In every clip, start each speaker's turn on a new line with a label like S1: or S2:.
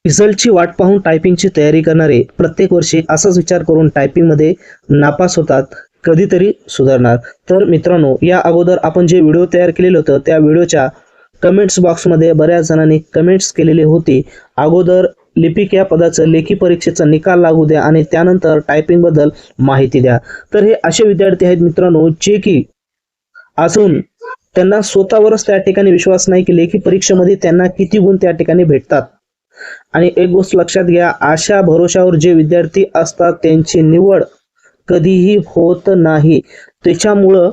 S1: रिझल्टची वाट पाहून टायपिंगची तयारी करणारे प्रत्येक वर्षी असाच विचार करून टायपिंगमध्ये नापास होतात, कधीतरी सुधारणार. तर मित्रांनो, या अगोदर आपण जे व्हिडिओ तयार केलेलं होतं त्या व्हिडिओच्या कमेंट्स बॉक्समध्ये बऱ्याच जणांनी कमेंट्स केलेली होती. अगोदर लिपिक या पदाचं लेखी परीक्षेचा निकाल लागू द्या आणि त्यानंतर टायपिंग बद्दल माहिती द्या. तर हे असे विद्यार्थी आहेत मित्रांनो, जे की अजून त्यांना स्वतःवरच त्या ठिकाणी विश्वास नाही की लेखी परीक्षेमध्ये त्यांना किती गुण त्या ठिकाणी भेटतात. आणि एक गोष्ट लक्षात घ्या, अशा भरोशावर जे विद्यार्थी असतात त्यांची निवड कधीही होत नाही. त्याच्यामुळं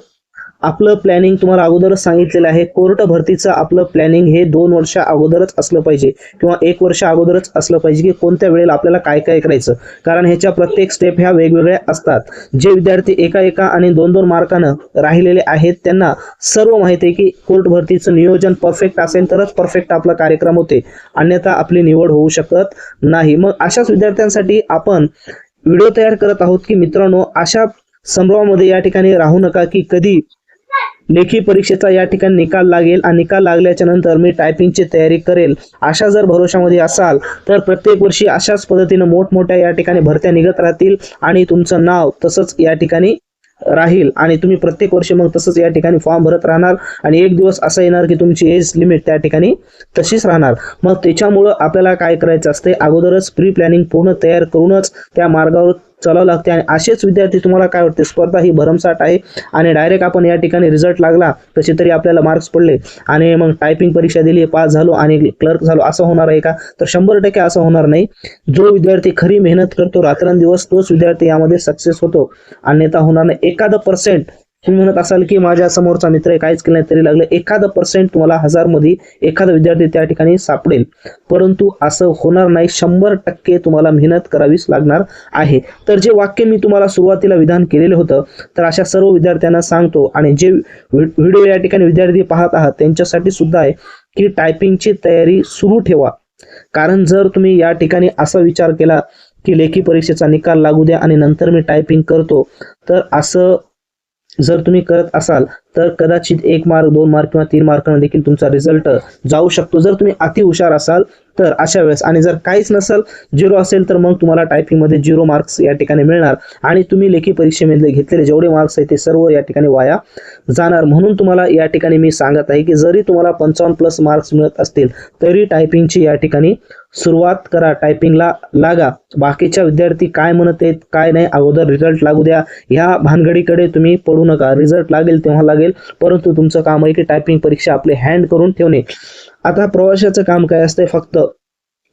S1: आपलं प्लॅनिंग तुम्हाला अगोदरच सांगितलेलं आहे. कोर्ट भरतीचं आपलं प्लॅनिंग हे 2 वर्ष अगोदरच असलं पाहिजे किंवा 1 वर्ष अगोदरच असलं पाहिजे की कोणत्या वेळेला आपल्याला काय काय करायचं. कारण ह्याच्या प्रत्येक स्टेप ह्या वेगवेगळ्या असतात. जे विद्यार्थी एका आणि 2 मार्कानं राहिलेले आहेत त्यांना सर्व माहिती आहे की कोर्ट भरतीचं नियोजन परफेक्ट असेल तरच परफेक्ट आपला कार्यक्रम होते, अन्यथा आपली निवड होऊ शकत नाही. मग अशाच विद्यार्थ्यांसाठी आपण व्हिडिओ तयार करत आहोत की मित्रांनो, अशा संभ्रमामध्ये या ठिकाणी राहू नका की कधी लेखी परीक्षेचा या ठिकाणी निकाल लागेल आणि निकाल लागल्याच्या नंतर मी टायपिंगची तयारी करेल, अशा जर भरोशामध्ये असाल तर प्रत्येक वर्षी अशाच पद्धतीने मोठमोठ्या या ठिकाणी भरत्या निघत राहतील आणि तुमचं नाव तसंच या ठिकाणी राहील आणि तुम्ही प्रत्येक वर्षी मग तसंच या ठिकाणी फॉर्म भरत राहणार आणि एक दिवस असा येणार की तुमची एज लिमिट त्या ठिकाणी तशीच राहणार. मग त्याच्यामुळं आपल्याला काय करायचं असते, अगोदरच प्री प्लॅनिंग पूर्ण तयार करूनच त्या मार्गावर चालावं लागते. आणि असेच विद्यार्थी, तुम्हाला काय वाटते, स्पर्धा ही भरमसाठ आहे आणि डायरेक्ट आपण या ठिकाणी रिझल्ट लागला कसे तरी आपल्याला मार्क्स पडले आणि मग टायपिंग परीक्षा दिली, पास झालो आणि क्लर्क झालो, असं होणार आहे का? तर 100% असं होणार नाही. जो विद्यार्थी खरी मेहनत करतो रात्रंदिवस तोच विद्यार्थी यामध्ये सक्सेस होतो, अन्यथा होणार नाही. 1% तुम्ही म्हणत असाल की माझ्या समोरचा मित्र काहीच केलं नाही तरी लागलं, 1% तुम्हाला 1000 मध्ये एखादा विद्यार्थी त्या ठिकाणी सापडेल, परंतु असं होणार नाही. 100% तुम्हाला मेहनत करावीच लागणार आहे. तर जे वाक्य मी तुम्हाला सुरुवातीला विधान केलेलं होतं, तर अशा सर्व विद्यार्थ्यांना सांगतो आणि जे व्हिडिओ या ठिकाणी विद्यार्थी पाहत आहात त्यांच्यासाठी सुद्धा आहे की टायपिंगची तयारी सुरू ठेवा. कारण जर तुम्ही या ठिकाणी असा विचार केला की लेखी परीक्षेचा निकाल लागू द्या आणि नंतर मी टायपिंग करतो, तर असं जर तुम्ही करत असाल तर कदाचित 1 मार्क 2 मार्क किंवा 3 मार्कांना देखील तुमचा रिझल्ट जाऊ शकतो, जर तुम्ही अति हुशार असाल तर अशा वेळेस. आणि जर काहीच नसेल, 0 असेल, तर मग तुम्हाला टायपिंगमध्ये 0 मार्क्स या ठिकाणी मिळणार आणि तुम्ही लेखी परीक्षेमध्ये घेतलेले जेवढे मार्क्स आहेत ते सर्व या ठिकाणी वाया जाणार. म्हणून तुम्हाला या ठिकाणी मी सांगत आहे की जरी तुम्हाला 55+ मार्क्स मिळत असतील तरी टायपिंगची या ठिकाणी सुरुवात करा, टायपिंगला लागा. बाकीच्या विद्यार्थी काय म्हणत आहेत काय नाही, अगोदर रिझल्ट लागू द्या, ह्या भानगडीकडे तुम्ही पडू नका. रिझल्ट लागेल तेव्हा लागेल, परंतु तुमचं काम आहे की टायपिंग परीक्षा आपले हँड करून ठेवणे. आता प्रवाशाचं काम काय असते, फक्त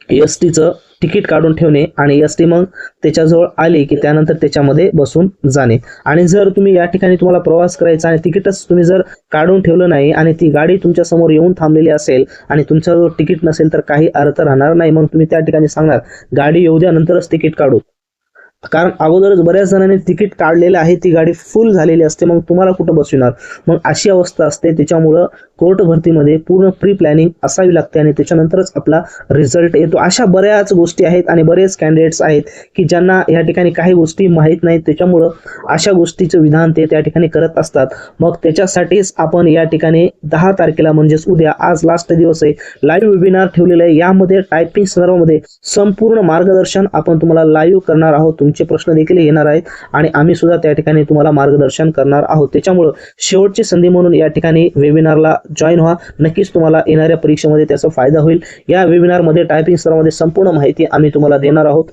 S1: एसटीचं तिकीट काढून ठेवणे आणि एसटी मग त्याच्याजवळ आली की त्यानंतर त्याच्यामध्ये बसून जाणे. आणि जर तुम्ही या ठिकाणी तुम्हाला प्रवास करायचा आणि तिकीटच तुम्ही जर काढून ठेवलं नाही आणि ती गाडी तुमच्या समोर येऊन थांबलेली असेल आणि तुमच्याजवळ तिकीट नसेल तर काही अर्थ राहणार नाही. मग तुम्ही त्या ठिकाणी सांगणार गाडी येऊ द्या नंतरच तिकीट काढू, कारण अगोदरच बऱ्याच जणांनी तिकीट काढलेलं आहे, ती गाडी फुल झालेली असते, मग तुम्हाला कुठं बसविणार. मग अशी अवस्था असते. त्याच्यामुळं कोर्ट भरतीमध्ये पूर्ण प्री प्लॅनिंग असावी लागते आणि त्याच्यानंतरच आपला रिझल्ट येतो. अशा बऱ्याच गोष्टी आहेत आणि बरेच कॅन्डिडेट्स आहेत की ज्यांना या ठिकाणी काही गोष्टी माहीत नाहीत, त्याच्यामुळं अशा गोष्टीचं विधान ते त्या ठिकाणी करत असतात. मग त्याच्यासाठीच आपण या ठिकाणी 10 तारखेला म्हणजेच उद्या, आज लास्ट दिवस आहे, लाईव्ह वेबिनार ठेवलेलं आहे. यामध्ये टायपिंग संदर्भामध्ये संपूर्ण मार्गदर्शन आपण तुम्हाला लाईव्ह करणार आहोत. तुमचे प्रश्न देखील येणार आहेत आणि आम्ही सुद्धा त्या ठिकाणी तुम्हाला मार्गदर्शन करणार आहोत. त्याच्यामुळे शेवटची संधी म्हणून या ठिकाणी वेबिनारला जॉईन व्हा. नक्कीच तुम्हाला येणाऱ्या परीक्षेमध्ये त्याचा फायदा होईल. या वेबिनारमध्ये टायपिंग स्तरामध्ये संपूर्ण माहिती आम्ही तुम्हाला देणार आहोत.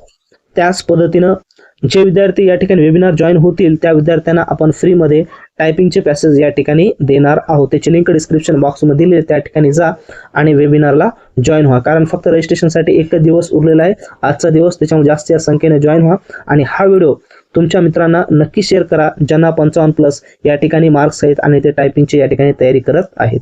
S1: त्याच पद्धतीनं जे विद्यार्थी या ठिकाणी वेबिनार जॉईन होतील त्या विद्यार्थ्यांना आपण फ्रीमध्ये टायपिंगचे पॅसेज या ठिकाणी देणार आहोत. त्याची लिंक डिस्क्रिप्शन बॉक्समध्ये दिली आहे, त्या ठिकाणी जा आणि वेबिनारला जॉईन व्हा. कारण फक्त रजिस्ट्रेशनसाठी 1 दिवस उरलेला आहे, आजचा दिवस, त्याच्यामुळे जास्तीत जास्त संख्येने जॉईन व्हा आणि हा व्हिडिओ तुमच्या मित्रांना नक्की शेअर करा ज्यांना 55+ या ठिकाणी मार्क्स आहेत आणि ते टायपिंगची या ठिकाणी तयारी करत आहेत.